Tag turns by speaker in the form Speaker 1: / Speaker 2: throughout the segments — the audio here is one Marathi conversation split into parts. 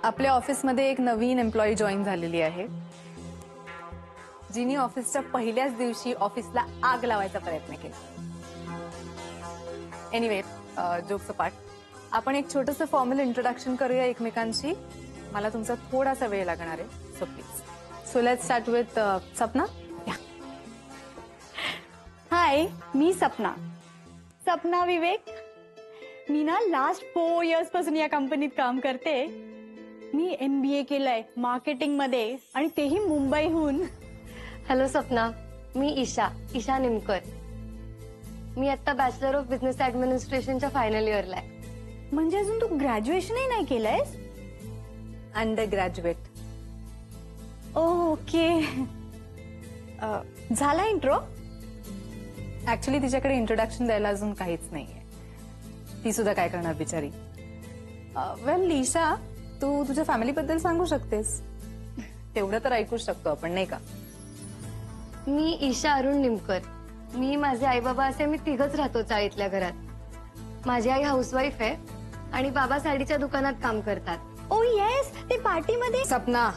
Speaker 1: आपल्या ऑफिसमध्ये एक नवीन एम्प्लॉई जॉईन झालेली आहे, जिने ऑफिसच्या पहिल्याच दिवशी ऑफिसला आग लावायचा प्रयत्न केला. एनिवे, जोक्स अपार्ट, आपण एक छोटंसं फॉर्मल इंट्रोडक्शन करूया एकमेकांशी. मला तुमचा थोडासा वेळ लागणार आहे, so please. So let's start with Sapna.
Speaker 2: Hi, मी सपना. सपना विवेक. मी ना लास्ट 4 years पासून या कंपनीत काम करते. मी MBA केलंय मार्केटिंग मध्ये आणि तेही मुंबईहून.
Speaker 3: हॅलो सपना, मी ईशा निमकर. मी आता बॅचलर ऑफ बिझनेस ऍडमिनिस्ट्रेशनच्या फायनल इयरला आहे.
Speaker 2: म्हणजे अजून तू ग्रॅज्युएशनही नाही केलंयस?
Speaker 1: Under graduate.
Speaker 2: ओके. झाला इंट्रो?
Speaker 1: ऍक्च्युली तिच्याकडे इंट्रोडक्शन द्यायला अजून काहीच नाहीये. ती सुद्धा काय करणार बिचारी. वेल ईशा, तू तुझ्या फॅमिलीबद्दल सांगू शकतेस. तेवढं तर ऐकूच शकतो आपण, नाही का?
Speaker 3: मी ईशा अरुण निमकर. मी, माझे आई बाबा असे मी तिघच राहतो चाळीतल्या घरात. माझी आई हाऊसवाईफ आहे आणि बाबा साडीच्या दुकानात काम करतात.
Speaker 2: ओ येस, ते पार्टीमध्ये.
Speaker 1: Sapna,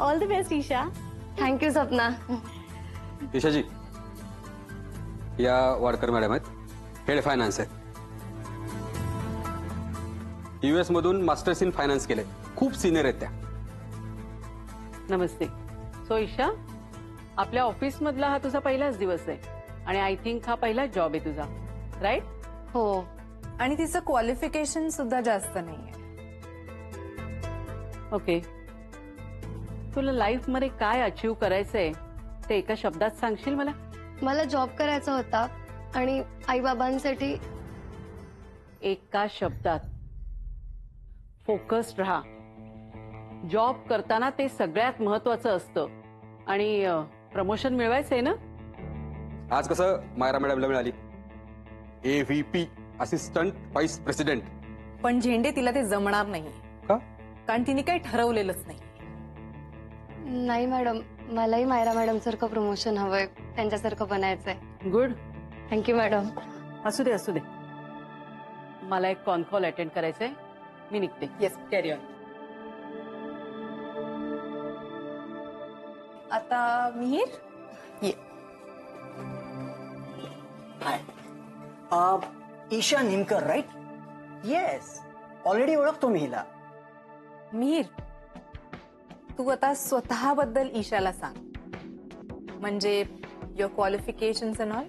Speaker 2: all the best Isha.
Speaker 3: Thank you Sapna.
Speaker 4: ईशाजी, या वाडकर मॅडम आहेत, हेड फायनान्स आहेत. US मधून मास्टर्स इन फायनान्स केले, खूप सिनियर आहेत त्या.
Speaker 5: नमस्ते. सो ईशा, आपल्या ऑफिस मधला हा तुझा पहिलाच दिवस आहे आणि आय थिंक हा पहिलाच जॉब आहे तुझा, राईट?
Speaker 3: हो.
Speaker 1: आणि तिचं क्वालिफिकेशन सुद्धा जास्त नाहीये.
Speaker 5: ओके. तुला लाईफ मध्ये काय अचीव करायचंय ते एका शब्दात सांगशील मला?
Speaker 3: मला जॉब करायचा होता आणि आई बाबांसाठी.
Speaker 5: एका शब्दात फोकस्ड राहा. जॉब करताना ते सगळ्यात महत्वाचं असतं. आणि प्रमोशन मिळवायचंय ना?
Speaker 4: आज कसं मायरा मॅडमला मिळाली AVP, असिस्टंट व्हाईस प्रेसिडेंट.
Speaker 1: पण झेंडे, तिला ते जमणार नाही.
Speaker 4: का?
Speaker 1: कारण तिने काही ठरवलेलंच नाही.
Speaker 3: नाही मॅडम, मलाही मायरा मॅडम सारखं प्रमोशन हवंय, त्यांच्यासारखं बनायचंय.
Speaker 5: गुड.
Speaker 3: Thank you madam.
Speaker 5: असू दे असू दे. मला एक कॉन कॉल अटेंड करायचंय, मी निघते.
Speaker 1: Yes, carry on. आता मिहीर ये.
Speaker 6: Hi, Isha Nimkar right? Yes, already ओळखतो मी हिला.
Speaker 1: मिहीर, तू आता स्वतःबद्दल ईशाला सांग. म्हणजे युअर क्वालिफिकेशन्स अँड ऑल.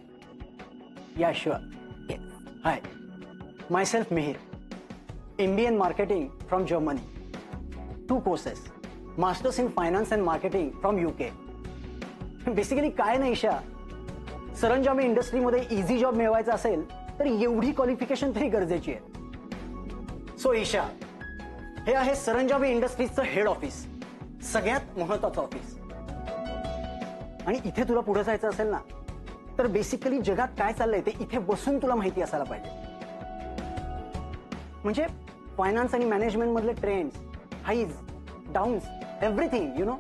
Speaker 6: या sure. High, myself Mihir, MBA in marketing from Germany. 2 courses, Masters in Finance and Marketing from UK. Basically काय नाही ईशा, सरंजामी इंडस्ट्रीमध्ये इझी जॉब मिळवायचा असेल तर एवढी क्वालिफिकेशन तरी गरजेची आहे. सो ईशा, हे आहे सरंजामी इंडस्ट्रीजचं हेड ऑफिस, सगळ्यात महत्वाचं ऑफिस. आणि इथे तुला पुढे जायचं असेल ना, तर बेसिकली जगात काय चाललंय ते इथे बसून तुला माहिती असायला पाहिजे. म्हणजे फायनान्स आणि मॅनेजमेंट मधले trends, highs, downs, everything you know.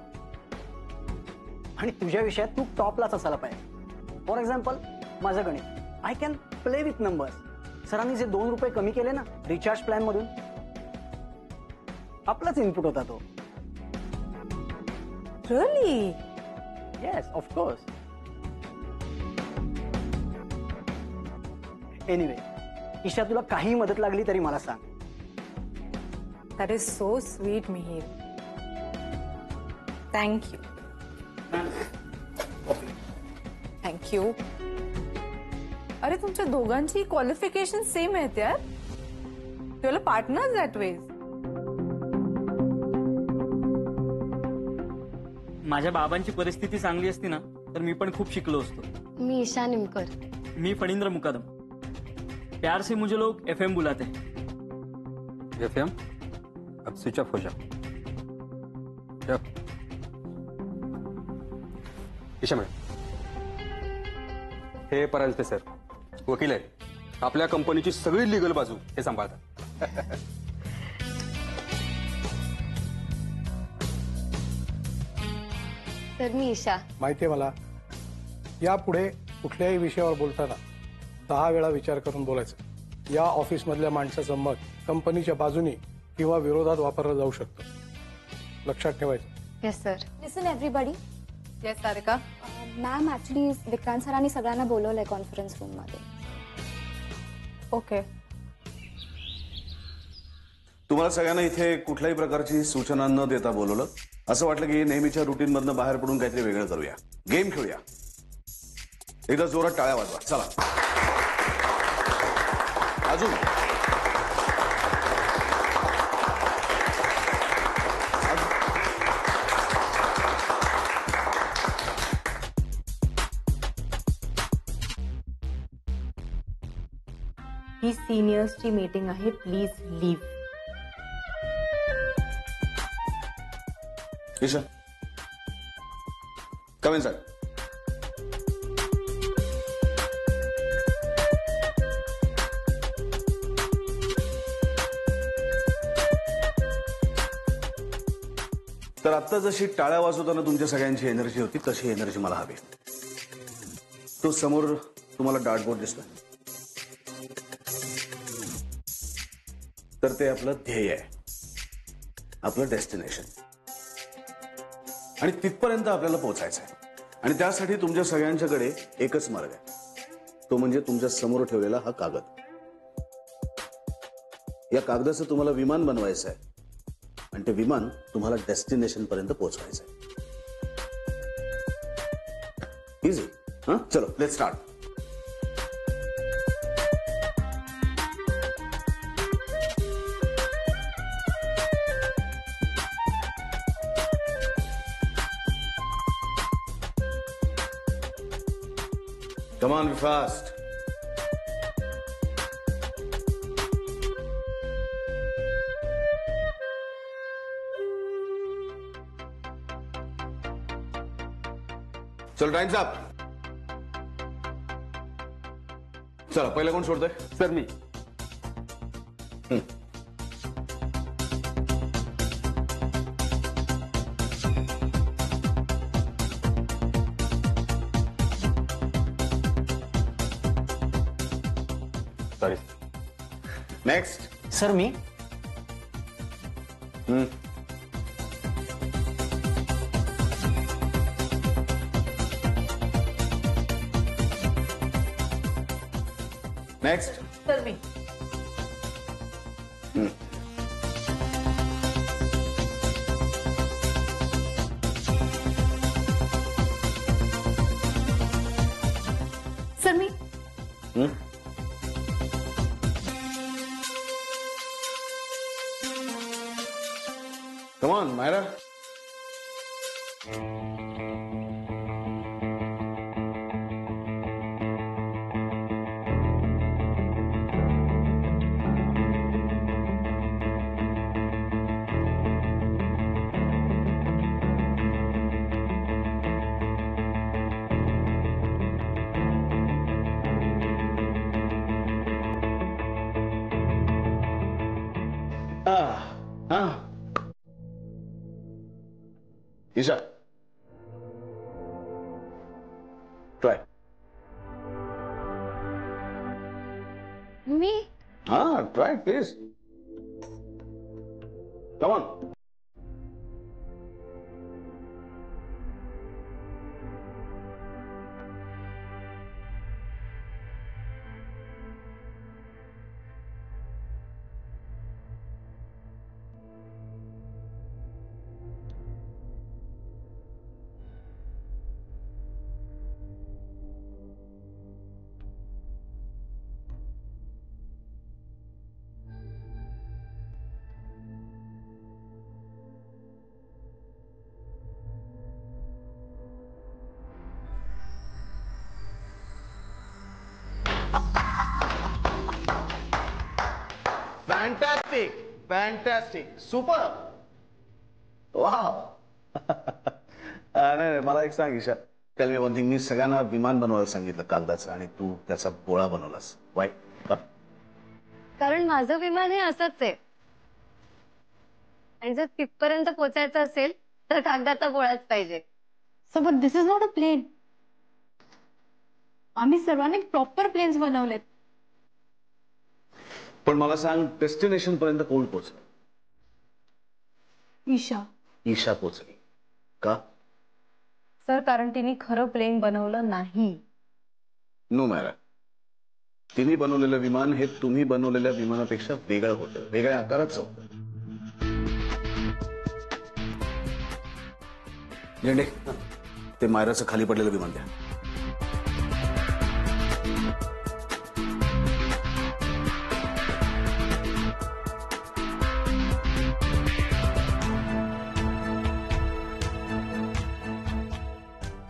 Speaker 6: आणि तुझ्या विषयात तू टॉपलाच असायला पाहिजे. फॉर एक्झाम्पल, माझं गणित, I can play with numbers. सरांनी जे 2 रुपये कमी केले ना रिचार्ज प्लॅन मधून, आपलाच इनपुट होता तो.
Speaker 1: Really?
Speaker 6: Yes, of course. Anyway Isha, तुला काही मदत लागली तरी मला सांग.
Speaker 1: That is so sweet Mihir. Thank you. Thank you. अरे, तुमच्या दोघांची क्वालिफिकेशन सेम आहेत यार. तुला पार्टनर्स दॅट वेज.
Speaker 7: माझ्या बाबांची परिस्थिती चांगली असती ना तर मी पण खूप शिकलो असतो.
Speaker 3: मी ईशा निमकर.
Speaker 7: मी फणींद्र मुकादम. प्यार से मुझे लोग FM बुलाते हैं.
Speaker 4: FM, अब स्विच ऑफ हो जा. ईशा मॅडम, हे परांजपे सर वकील आहेत. आपल्या कंपनीची सगळी लिगल बाजू हे सांभाळतात.
Speaker 3: तर मी ईशा.
Speaker 8: माहिती आहे मला. यापुढे कुठल्याही विषयावर बोलताना 10 वेळा विचार करून बोलायचं. या ऑफिसमधल्या माणसाचं मत कंपनीच्या बाजूने किंवा विरोधात वापरलं जाऊ शकतं. लक्षात ठेवायचं.
Speaker 3: Yes sir.
Speaker 2: Listen everybody.
Speaker 1: Yes Sarika.
Speaker 2: Ma'am actually Vikrant सरांनी सगळ्यांना बोलवलंय कॉन्फरन्स रूम मध्ये.
Speaker 1: ओके.
Speaker 9: तुम्हाला सगळ्यांना इथे कुठल्याही प्रकारची सूचना न देता बोलवलं. असं वाटलं की नेहमीच्या रुटीन मधनं बाहेर पडून काहीतरी वेगळं करूया, गेम खेळूया. एकदा जोरात टाळ्या वाजवा. चला अजून.
Speaker 10: ही सिनियर्सची मीटिंग आहे, please leave.
Speaker 9: Isha come inside. तर आता जशी टाळ्या वाजवताना तुमच्या सगळ्यांची एनर्जी होती तशी एनर्जी मला हवी. तो समोर तुम्हाला डार्टबोर्ड दिसतोय, तर ते आपलं ध्येय आहे, आपलं डेस्टिनेशन. आणि तिथपर्यंत आपल्याला पोहोचायचं आहे. आणि त्यासाठी तुमच्या सगळ्यांच्याकडे एकच मार्ग आहे, तो म्हणजे तुमच्या समोर ठेवलेला हा कागद. या कागदाचं तुम्हाला विमान बनवायचं आहे आणि ते विमान तुम्हाला डेस्टिनेशन पर्यंत पोहोचवायचं आहे. इझी. हा, चलो let's start. Come on, be fast. चलो टाइम्स अप. चला पहिला कोण सोडतोय?
Speaker 4: सर मी.
Speaker 9: सॉरी. नेक्स्ट.
Speaker 6: सर मी.
Speaker 9: नेक्स्ट.
Speaker 10: सर मी.
Speaker 2: सर मी.
Speaker 9: Come on, Myra. Isha try.
Speaker 3: मी
Speaker 9: हाँ try please. Come on. Fantastic, fantastic, super. Wow. नाही मला एक सांग Isha. Tell me one thing. मी सगळ्यांना विमान बनवायला सांगितलं कागदाचं आणि तू त्याचा पोळा बनवलास. वाय?
Speaker 3: कारण माझं विमान हे असंच आहे. आणि जर तिथपर्यंत पोहोचायचं असेल तर कागदाचा गोळाच पाहिजे.
Speaker 2: So but this is not a plane. आम्ही सर्वांनी प्रॉपर प्लेन्स बनवलेत.
Speaker 9: पण मला सांग, डेस्टिनेशन पर्यंत कोण पोहोचलं?
Speaker 10: ईशा.
Speaker 9: ईशा पोहोचली का?
Speaker 10: सर, कारण तिने खरं प्लेन बनवलं नाही.
Speaker 9: नो मायरा, तिने बनवलेलं विमान हे तुम्ही बनवलेल्या विमानापेक्षा वेगळं होतं, वेगळ्या आकाराचं होतं. झेंडे, ते मायराचं खाली पडलेलं विमान द्या.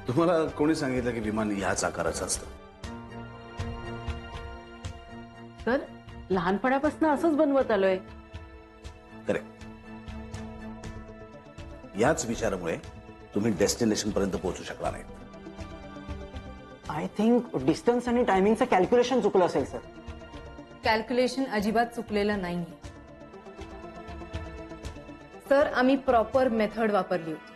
Speaker 9: तुम्हाला कोणी सांगितलं की विमान ह्याच आकाराचं असतं?
Speaker 5: सर, लहानपणापासून असंच बनवत आलोय.
Speaker 9: करेक्ट. याच विचारामुळे तुम्ही डेस्टिनेशन पर्यंत पोहोचू शकला नाही.
Speaker 6: आय थिंक डिस्टन्स आणि टायमिंगचं कॅल्क्युलेशन चुकलं असेल सर.
Speaker 10: कॅल्क्युलेशन अजिबात चुकलेलं नाही. सर, आम्ही प्रॉपर मेथड वापरली होती.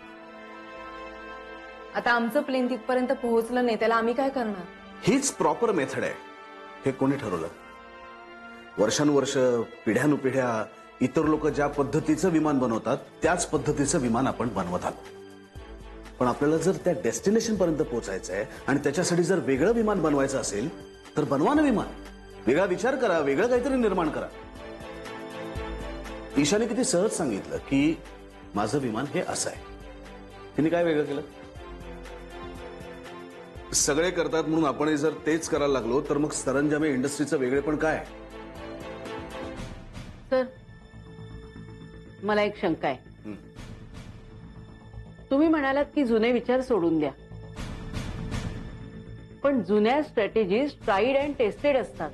Speaker 10: आता आमचं प्लेन तिथपर्यंत पोहोचलं नाही, त्याला आम्ही काय करणार?
Speaker 9: हीच प्रॉपर मेथड आहे हे कोणी ठरवलं? वर्षानुवर्ष, पिढ्यानुपिढ्या इतर लोक ज्या पद्धतीचं विमान बनवतात त्याच पद्धतीचं विमान आपण बनवत आलो. पण आपल्याला जर त्या डेस्टिनेशन पर्यंत पोहोचायचं आहे आणि त्याच्यासाठी जर वेगळं विमान बनवायचं असेल तर बनवा ना विमान. वेगळा विचार करा, वेगळं काहीतरी निर्माण करा. ईशाने किती सहज सांगितलं की माझं विमान हे असं आहे. तिने काय वेगळं केलं? सगळे करतात म्हणून आपण जर तेच करायला लागलो तर मग सरंजामे इंडस्ट्रीचं वेगळेपण काय?
Speaker 5: सर, मला एक शंका आहे. तुम्ही म्हणालात की जुने विचार सोडून द्या, पण जुन्या स्ट्रॅटेजीज ट्राईड अँड टेस्टेड असतात.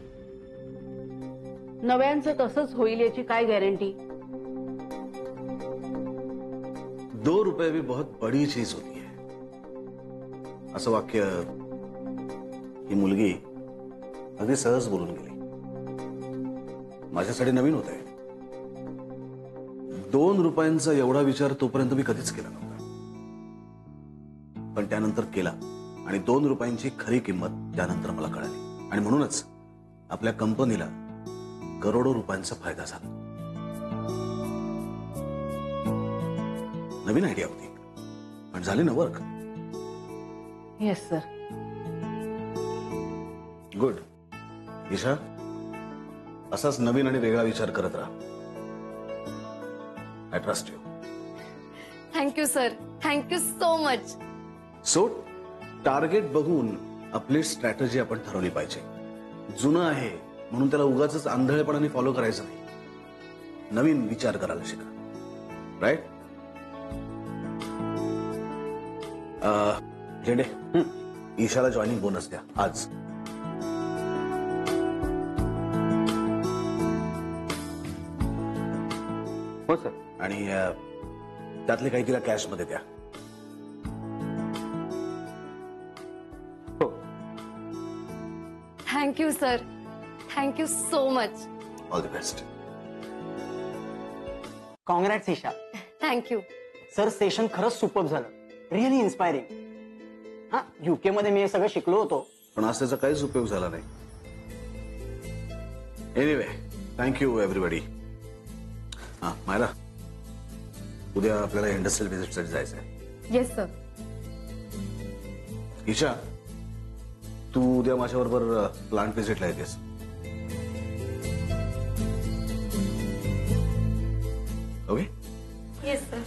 Speaker 5: नव्यांचं तसंच होईल याची काय गॅरंटी?
Speaker 9: 2 रुपये भी बहुत बड़ी चीज होती है, असं वाक्य ही मुलगी अगदी सहज बोलून गेली. माझ्यासाठी नवीन होत आहे. 2 रुपयांचा एवढा विचार तोपर्यंत मी कधीच केला नव्हता, पण त्यानंतर केला आणि 2 रुपयांची खरी किंमत त्यानंतर मला कळाली. आणि म्हणूनच आपल्या कंपनीला करोडो रुपयांचा फायदा झाला. नवीन आयडिया होती पण झाली ना work.
Speaker 5: Yes sir.
Speaker 9: Good. Isha, असाच नवीन आणि वेगळा विचार करत राहा. I trust you.
Speaker 3: Thank you sir, thank you so much.
Speaker 9: So target बघून आपली स्ट्रॅटेजी आपण ठरवली पाहिजे. जुनं आहे म्हणून त्याला उगाच आंधळेपणाने फॉलो करायचं नाही. नवीन विचार करायला शिका. राईट? झेंडे, ईशाला जॉईनिंग बोनस द्या आज.
Speaker 4: हो सर.
Speaker 9: आणि त्यातले काही तिला कॅश मध्ये द्या.
Speaker 4: हो.
Speaker 3: Thank you sir, thank you so much.
Speaker 9: All the best.
Speaker 6: Congrats Isha.
Speaker 3: Thank you.
Speaker 6: Sir, session खरंच सुपर झालं. Really inspiring. हा, युके मध्ये मी हे सगळं शिकलो होतो,
Speaker 9: पण आज त्याचा काहीच उपयोग झाला नाही. Anyway, thank you everybody. हा मायरा, उद्या आपल्याला इंडस्ट्रियल व्हिजिटसाठी जायचं आहे.
Speaker 10: Yes sir.
Speaker 9: ईशा, तू उद्या माझ्याबरोबर प्लांट व्हिजिटला येतेस. ओके?
Speaker 3: Yes sir.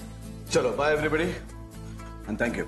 Speaker 9: चलो, बाय एव्हरीबडी अँड थँक्यू.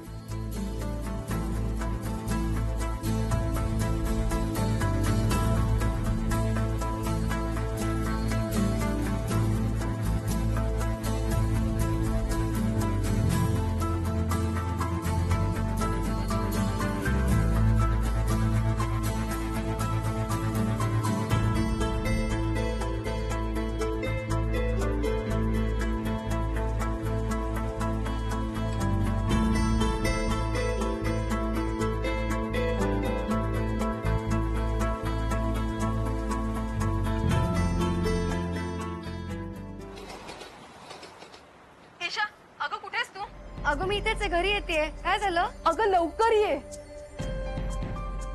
Speaker 3: अगं मी इथेच आहे, घरी येतेय. काय झालं?
Speaker 10: अगं लवकर ये.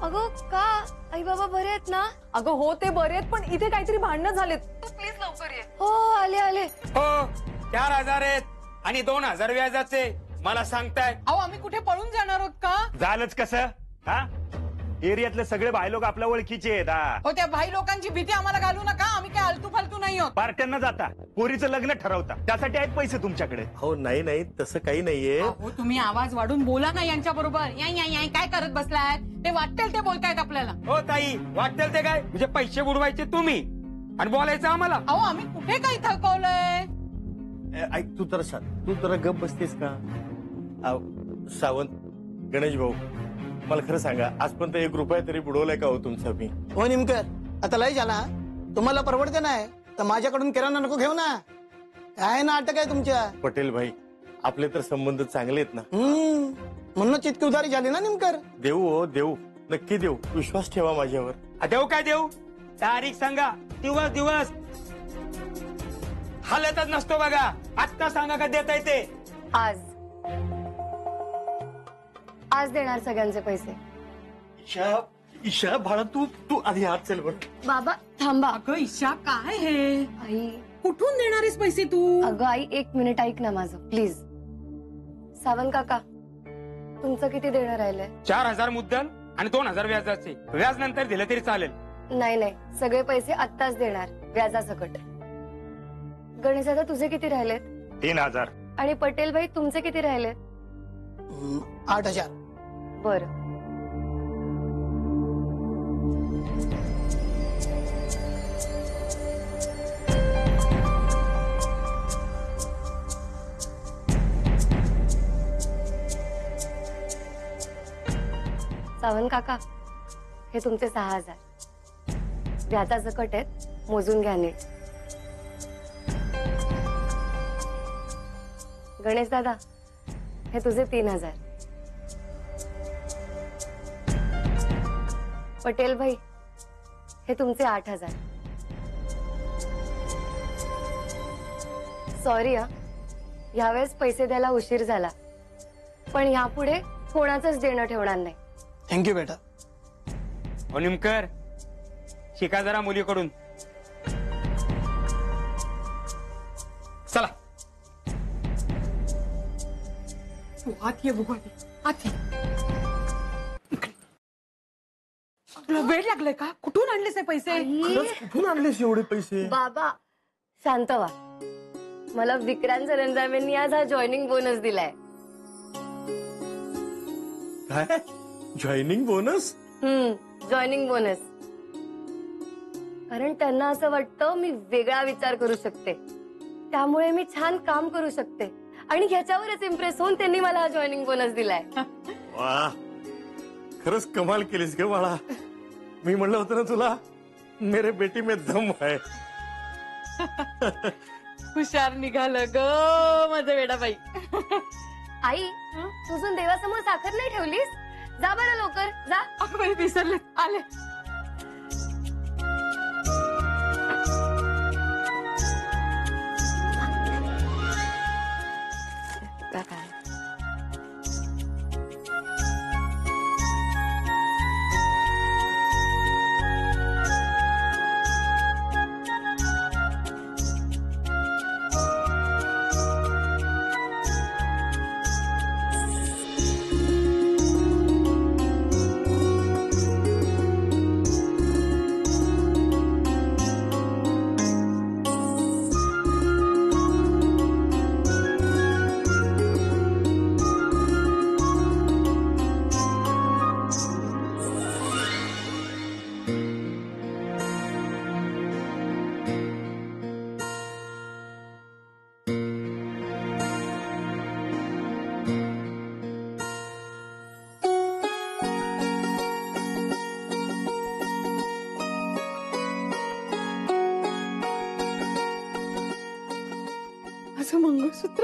Speaker 3: अगं का? आई बाबा बरे आहेत ना?
Speaker 1: अगं हो ते बरे आहेत, पण इथे काहीतरी भांडणं झालेत. तू प्लीज लवकर ये.
Speaker 3: हो आले आले.
Speaker 11: हो 4,000 आहेत आणि 2,000 व्याजाचे. मला सांगताय
Speaker 5: अहो आम्ही कुठे पळून जाणार आहोत का?
Speaker 11: झालंच कसं? हा एरियातले सगळे भाई लोक आपल्या ओळखीचे आहेत.
Speaker 5: हो त्या भाई लोकांची भीती आम्हाला घालू नका. आम्ही काय आलतू फालतू नाही आहोत.
Speaker 11: पार्ट्यांना जाता, पोरीचं लग्न ठरवता, त्यासाठी आहेत पैसे तुमच्याकडे.
Speaker 12: हो नाही नाही तसं काही नाहीये.
Speaker 5: हो तुम्ही आवाज वाढून बोला ना यांच्या बरोबर. या काय करत बसलाय? ते वाटेल ते बोलतायत आपल्याला.
Speaker 11: हो ताई, वाटेल ते काय म्हणजे पैसे बुडवायचे तुम्ही आणि बोलायचं आम्हाला.
Speaker 5: अहो आम्ही कुठे काही थकवलंय?
Speaker 12: ऐक तू तर सांग, तू जरा गप बसतेस का? सावंत, गणेश भाऊ, मला खरं सांगा, आजपर्यंत 1 रुपया तरी बुडवलाय का हो तुमचा मी?
Speaker 6: हो निमकर, आता लय झाला. तुम्हाला परवडते नाही तर माझ्याकडून किराणा नको घेऊ ना. काय नाटक आहे तुमच्या?
Speaker 12: पटेल भाई, आपले तर संबंध चांगले आहेत ना.
Speaker 6: म्हणूनच इतकी उधारी झाली ना निमकर.
Speaker 12: देऊ हो देऊ, नक्की देऊ, विश्वास ठेवा माझ्यावर.
Speaker 11: देऊ काय देऊ? तारीख सांगा, दिवस हालतच नसतो बघा. आत्ता सांगा का देता येते?
Speaker 3: आज देणार सगळ्यांचे पैसे.
Speaker 12: ईशा बाळा, तू आधी हात चल बरं.
Speaker 3: बाबा थांबा.
Speaker 5: अगं ईशा काय हे?
Speaker 3: आई
Speaker 5: कुठून देणारेस पैसे तू?
Speaker 3: अगं आई 1 मिनिट ऐक ना माझं प्लीज. सावंत काका, तुमचं किती देणं राहिलंय?
Speaker 11: 4,000 मुद्दल आणि 2,000 व्याजाचे. व्याज नंतर दिलं तरी चालेल.
Speaker 3: नाही सगळे पैसे आत्ताच देणार व्याजासकट. गणेश दादा तुझे किती राहिलेत?
Speaker 11: 3,000.
Speaker 3: आणि पटेल भाई तुमचे किती राहिलेत?
Speaker 6: 8,000.
Speaker 3: बरं. सावंत काका, हे तुमचे 6,000 व्याजासकट आहेत, मोजून घ्या नीट. गणेश दादा, हे तुझे 3,000. पटेल भाई, हे तुमचे 8,000. सॉरी यावेळेस पैसे द्यायला उशीर झाला, पण यापुढे कोणाचंच देणं ठेवणार नाही.
Speaker 6: थँक्यू बेटा.
Speaker 11: निमकर, शिका जरा मुलीकडून. चला
Speaker 5: तू आत ये बघू. आत ये. तुला वेळ लागलाय का? कुठून आणलेस हे पैसे?
Speaker 12: कुठून आणलेस एवढे पैसे?
Speaker 3: बाबा शांत व्हा. मला विक्रांत सरंजामेंनी आज हा जॉईनिंग बोनस दिलाय.
Speaker 12: काय जॉईनिंग बोनस?
Speaker 3: Joining bonus. कारण त्यांना असं वाटतं मी वेगळा विचार करू शकते, त्यामुळे मी छान काम करू शकते, आणि ह्याच्यावरच इम्प्रेस होऊन त्यांनी मला हा जॉईनिंग बोनस दिलाय.
Speaker 12: वा, खरंच कमाल केलीस ग बाळा. मी म्हणलं होतं ना तुला, मेरे बेटी में दम है.
Speaker 5: हुशार निघालं ग माझं वेडाबाई.
Speaker 3: आई, तुझून देवासमोर साखर नाही ठेवलीस? जा बरं लवकर जा.
Speaker 5: अगं विसरले. आले. माझं मंगळसूत्र.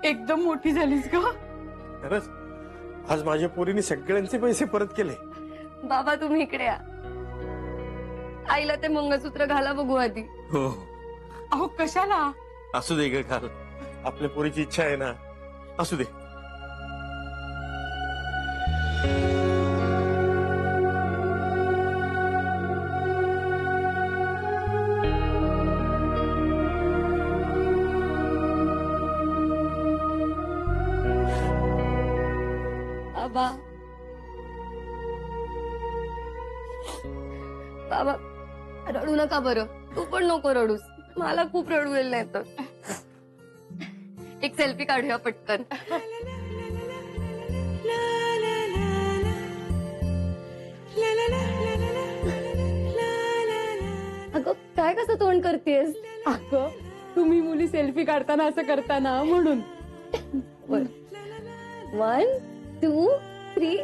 Speaker 5: एकदम मोठी झालीस ग.
Speaker 12: खरंच आज माझ्या पोरीने सगळ्यांचे पैसे परत केले.
Speaker 3: बाबा तुम्ही इकडे या. आईला ते मंगळसूत्र घाला बघू आधी.
Speaker 12: हो
Speaker 5: अहो कशाला?
Speaker 12: असू दे ग घाल. आपल्या पोरीची इच्छा आहे ना, असू दे.
Speaker 3: बाबा बाबा रडू नका बरं. तू पण नको रडूस. मला खूप रडू येईल नाही तर. एक सेल्फी काढूया पटकन. अगं काय कसं तोंड करतेस?
Speaker 5: अगं तुम्ही मुली सेल्फी काढताना असं करताना म्हणून.
Speaker 3: 1 2 3